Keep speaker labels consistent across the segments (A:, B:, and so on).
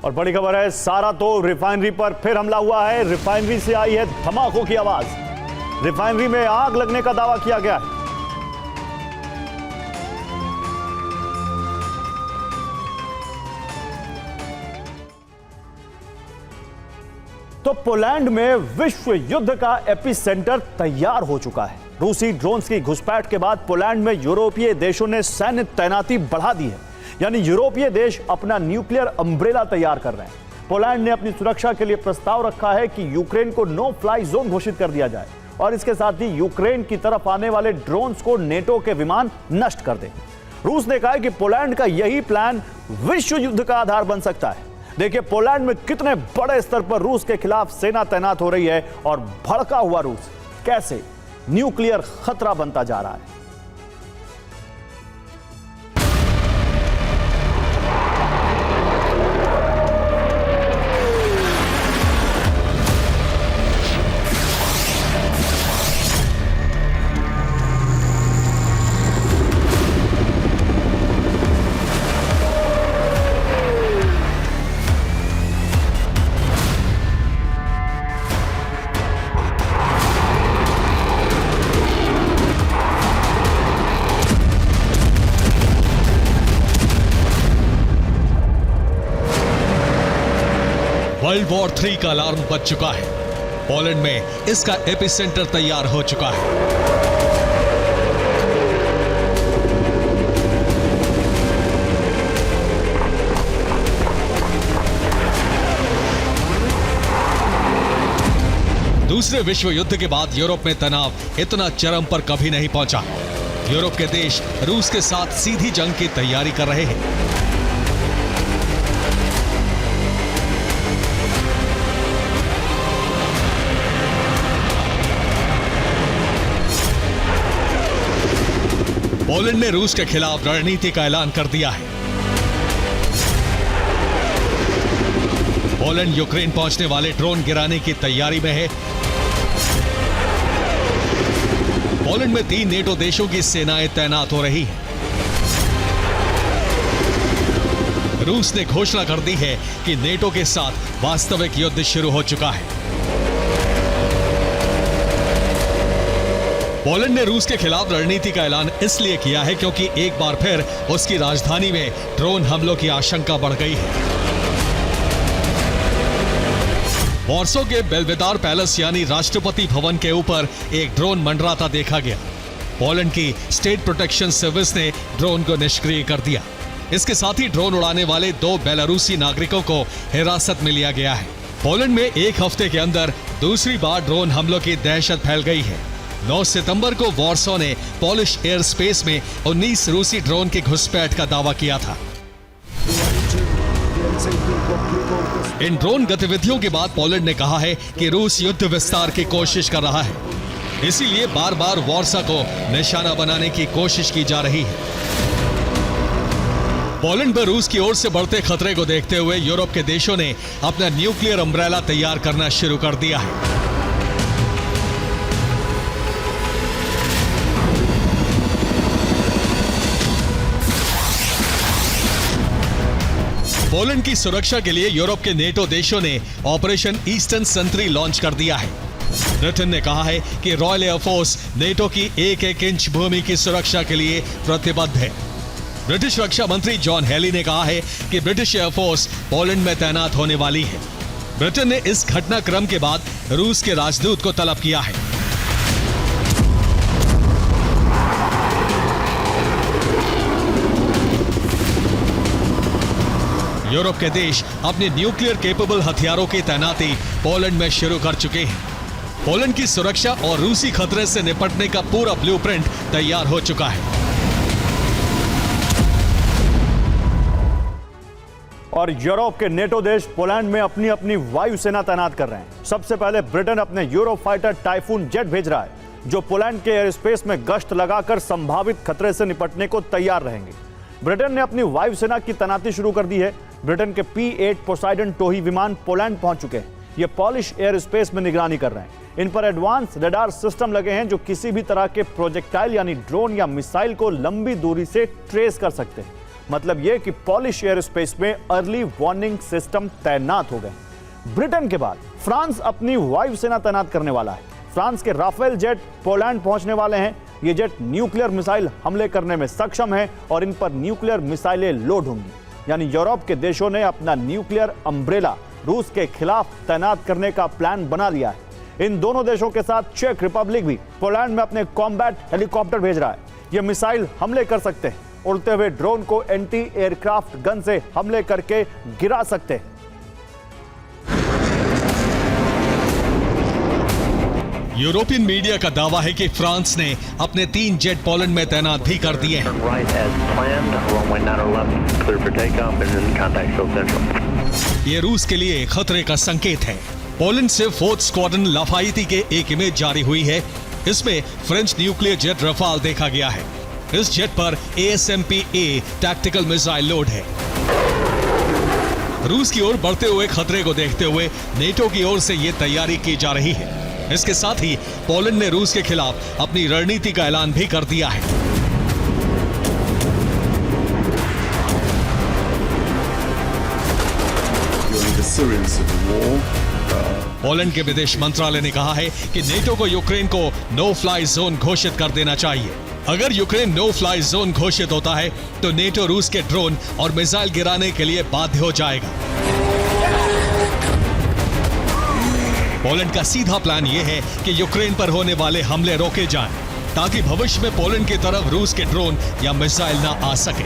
A: और बड़ी खबर है, सारातोव रिफाइनरी पर फिर हमला हुआ है। रिफाइनरी से आई है धमाकों की आवाज। रिफाइनरी में आग लगने का दावा किया गया है। तो पोलैंड में विश्व युद्ध का एपिसेंटर तैयार हो चुका है। रूसी ड्रोन्स की घुसपैठ के बाद पोलैंड में यूरोपीय देशों ने सैन्य तैनाती बढ़ा दी है। यानी यूरोपीय देश अपना न्यूक्लियर अम्ब्रेला तैयार कर रहे हैं। पोलैंड ने अपनी सुरक्षा के लिए प्रस्ताव रखा है कि यूक्रेन को नो फ्लाई जोन घोषित कर दिया जाए और इसके साथ ही यूक्रेन की तरफ आने वाले ड्रोन्स को नेटो के विमान नष्ट कर दें। रूस ने कहा है कि पोलैंड का यही प्लान विश्व युद्ध का आधार बन सकता है। देखिए पोलैंड में कितने बड़े स्तर पर रूस के खिलाफ सेना तैनात हो रही है और भड़का हुआ रूस कैसे न्यूक्लियर खतरा बनता जा रहा है।
B: वर्ल्ड वॉर 3 का अलार्म बज चुका है। पोलैंड में इसका एपिसेंटर तैयार हो चुका है। दूसरे विश्व युद्ध के बाद यूरोप में तनाव इतना चरम पर कभी नहीं पहुंचा। यूरोप के देश रूस के साथ सीधी जंग की तैयारी कर रहे हैं। पोलैंड ने रूस के खिलाफ रणनीति का ऐलान कर दिया है। पोलैंड यूक्रेन पहुंचने वाले ड्रोन गिराने की तैयारी में है। पोलैंड में 3 नेटो देशों की सेनाएं तैनात हो रही हैं। रूस ने घोषणा कर दी है कि नेटो के साथ वास्तविक युद्ध शुरू हो चुका है। पोलैंड ने रूस के खिलाफ रणनीति का ऐलान इसलिए किया है क्योंकि एक बार फिर उसकी राजधानी में ड्रोन हमलों की आशंका बढ़ गई है। वॉर्सो के बेल्वेदार पैलेस यानी राष्ट्रपति भवन के ऊपर एक ड्रोन मंडराता देखा गया। पोलैंड की स्टेट प्रोटेक्शन सर्विस ने ड्रोन को निष्क्रिय कर दिया। इसके साथ ही ड्रोन उड़ाने वाले 2 बेलारूसी नागरिकों को हिरासत में लिया गया है। पोलैंड में एक हफ्ते के अंदर दूसरी बार ड्रोन हमलों की दहशत फैल गई है। 9 सितंबर को वॉर्सो ने पॉलिश एयर स्पेस में 19 रूसी ड्रोन की घुसपैठ का दावा किया था। इन ड्रोन गतिविधियों के बाद पोलैंड ने कहा है कि रूस युद्ध विस्तार की कोशिश कर रहा है, इसीलिए बार बार वॉर्सो को निशाना बनाने की कोशिश की जा रही है। पोलैंड पर रूस की ओर से बढ़ते खतरे को देखते हुए यूरोप के देशों ने अपना न्यूक्लियर अम्ब्रेला तैयार करना शुरू कर दिया है। पोलैंड की सुरक्षा के लिए यूरोप के नेटो देशों ने ऑपरेशन ईस्टर्न सेंट्री लॉन्च कर दिया है। ब्रिटेन ने कहा है कि रॉयल एयरफोर्स नेटो की एक इंच भूमि की सुरक्षा के लिए प्रतिबद्ध है। ब्रिटिश रक्षा मंत्री जॉन हेली ने कहा है कि ब्रिटिश एयरफोर्स पोलैंड में तैनात होने वाली है। ब्रिटेन ने इस घटनाक्रम के बाद रूस के राजदूत को तलब किया है। यूरोप के देश अपने न्यूक्लियर केपेबल हथियारों की तैनाती पोलैंड में शुरू कर चुके हैं। पोलैंड की सुरक्षा और रूसी खतरे से निपटने का पूरा ब्लूप्रिंट तैयार हो चुका है।
A: और यूरोप के नेटो देश पोलैंड में अपनी अपनी वायुसेना तैनात कर रहे हैं। सबसे पहले ब्रिटेन अपने यूरो फाइटर टाइफून जेट भेज रहा है, जो पोलैंड के एयर स्पेस में गश्त लगाकर संभावित खतरे से निपटने को तैयार रहेंगे। ब्रिटेन ने अपनी वायुसेना की तैनाती शुरू कर दी है। ब्रिटेन के P-8 पोसाइडन टोही विमान पोलैंड पहुंच चुके हैं। ये पॉलिश एयर स्पेस में निगरानी कर रहे हैं। इन पर एडवांस रडार सिस्टम लगे हैं जो किसी भी तरह के प्रोजेक्टाइल यानी ड्रोन या मिसाइल को लंबी दूरी से ट्रेस कर सकते हैं। मतलब यह कि पॉलिश एयर स्पेस में अर्ली वार्निंग सिस्टम तैनात हो गए। ब्रिटेन के बाद फ्रांस अपनी वायुसेना तैनात करने वाला है। फ्रांस के राफेल जेट पोलैंड पहुंचने वाले हैं। ये जेट न्यूक्लियर मिसाइल हमले करने में सक्षम है और इन पर न्यूक्लियर मिसाइलें लोड होंगी। यानी यूरोप के देशों ने अपना न्यूक्लियर अम्ब्रेला रूस के खिलाफ तैनात करने का प्लान बना लिया है। इन दोनों देशों के साथ चेक रिपब्लिक भी पोलैंड में अपने कॉम्बैट हेलीकॉप्टर भेज रहा है। ये मिसाइल हमले कर सकते हैं, उड़ते हुए ड्रोन को एंटी एयरक्राफ्ट गन से हमले करके गिरा सकते हैं।
B: यूरोपियन मीडिया का दावा है कि फ्रांस ने अपने 3 जेट पोलैंड में तैनात भी कर दिए हैं। ये रूस के लिए खतरे का संकेत है। पोलैंड से 4th स्क्वाड्रन लाफाइती के एक इमेज जारी हुई है। इसमें फ्रेंच न्यूक्लियर जेट रफाल देखा गया है। इस जेट पर ASMP-A टैक्टिकल मिसाइल लोड है। रूस की ओर बढ़ते हुए खतरे को देखते हुए नेटो की ओर से यह तैयारी की जा रही है। इसके साथ ही पोलैंड ने रूस के खिलाफ अपनी रणनीति का ऐलान भी कर दिया है। पोलैंड के विदेश मंत्रालय ने कहा है कि नेटो को यूक्रेन को नो फ्लाई जोन घोषित कर देना चाहिए। अगर यूक्रेन नो फ्लाई जोन घोषित होता है तो नेटो रूस के ड्रोन और मिसाइल गिराने के लिए बाध्य हो जाएगा। पोलैंड का सीधा प्लान यह है कि यूक्रेन पर होने वाले हमले रोके जाएं, ताकि भविष्य में पोलैंड की तरफ रूस के ड्रोन या मिसाइल न आ सके।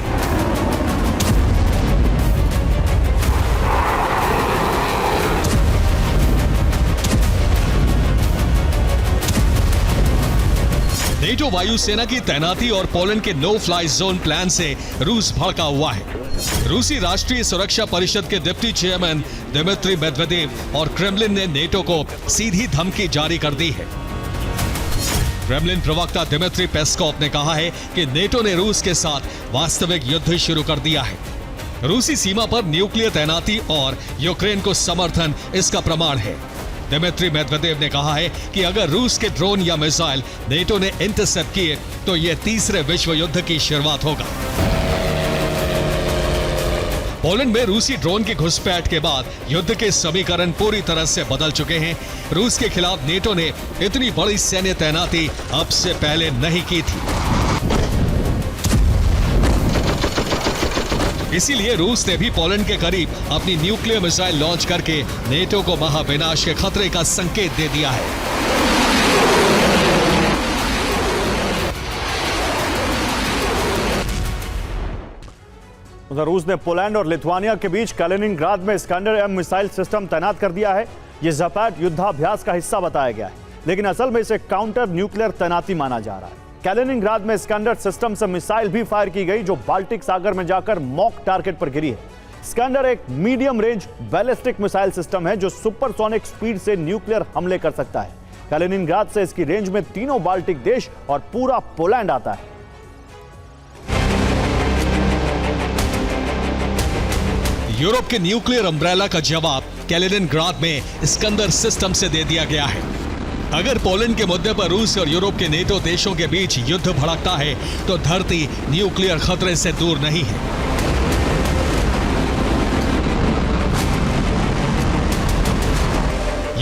B: नेटो वायुसेना की तैनाती और पोलैंड के नो फ्लाई जोन प्लान से रूस भड़का हुआ है। रूसी राष्ट्रीय सुरक्षा परिषद के डिप्टी चेयरमैन दिमित्री मेदवेदेव और क्रेमलिन ने नेटो को सीधी धमकी जारी कर दी है। क्रेमलिन प्रवक्ता दिमित्री पेस्कोव ने कहा है कि नेटो ने रूस के साथ वास्तविक युद्ध शुरू कर दिया है। रूसी सीमा पर न्यूक्लियर तैनाती और यूक्रेन को समर्थन इसका प्रमाण है। दिमित्री मेदवेदेव ने कहा है कि अगर रूस के ड्रोन या मिसाइल नेटो ने इंटरसेप्ट किए तो यह तीसरे विश्व युद्ध की शुरुआत होगा। पोलैंड में रूसी ड्रोन की घुसपैठ के बाद युद्ध के समीकरण पूरी तरह से बदल चुके हैं। रूस के खिलाफ नेटो ने इतनी बड़ी सैन्य तैनाती अब से पहले नहीं की थी। इसीलिए रूस ने भी पोलैंड के करीब अपनी न्यूक्लियर मिसाइल लॉन्च करके नेटो को महाविनाश के खतरे का संकेत दे दिया है।
A: उधर रूस ने पोलैंड और लिथुआनिया के बीच कैलिनिंग्राड में इस्कंदर-M मिसाइल सिस्टम तैनात कर दिया है। यह ज़ैपैट युद्धाभ्यास का हिस्सा बताया गया है, लेकिन असल में इसे काउंटर न्यूक्लियर तैनाती माना जा रहा है। कैलिनिंग्राड में इस्कंदर सिस्टम से मिसाइल भी फायर की गई, जो बाल्टिक सागर में जाकर मॉक टारगेट पर गिरी है। इस्कंदर एक medium range ballistic missile system है जो सुपरसोनिक स्पीड से न्यूक्लियर हमले कर सकता है। कैलिनिंग्राड से इसकी रेंज में तीनों बाल्टिक देश और पूरा पोलैंड आता है।
B: यूरोप के न्यूक्लियर अम्ब्रेला का जवाब कैलिनिंग्राड में इस्कंदर सिस्टम से दे दिया गया है। अगर पोलैंड के मुद्दे पर रूस और यूरोप के नेटो देशों के बीच युद्ध भड़कता है तो धरती न्यूक्लियर खतरे से दूर नहीं है।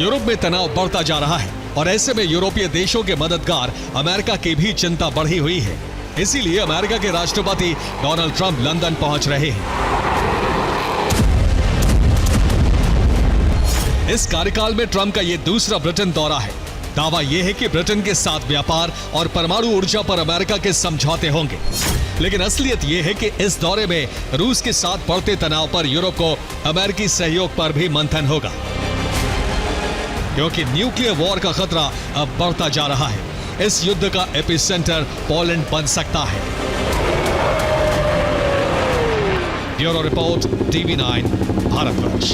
B: यूरोप में तनाव बढ़ता जा रहा है और ऐसे में यूरोपीय देशों के मददगार अमेरिका की भी चिंता बढ़ी हुई है। इसीलिए अमेरिका के राष्ट्रपति डोनाल्ड ट्रंप लंदन पहुंच रहे हैं। इस कार्यकाल में ट्रंप का यह दूसरा ब्रिटेन दौरा है। दावा यह है कि ब्रिटेन के साथ व्यापार और परमाणु ऊर्जा पर अमेरिका के समझौते होंगे, लेकिन असलियत यह है कि इस दौरे में रूस के साथ बढ़ते तनाव पर यूरोप को अमेरिकी सहयोग पर भी मंथन होगा, क्योंकि न्यूक्लियर वॉर का खतरा अब बढ़ता जा रहा है। इस युद्ध का एपिसेंटर पोलैंड बन सकता है। Bureau report, TV9 Bharatvarsh.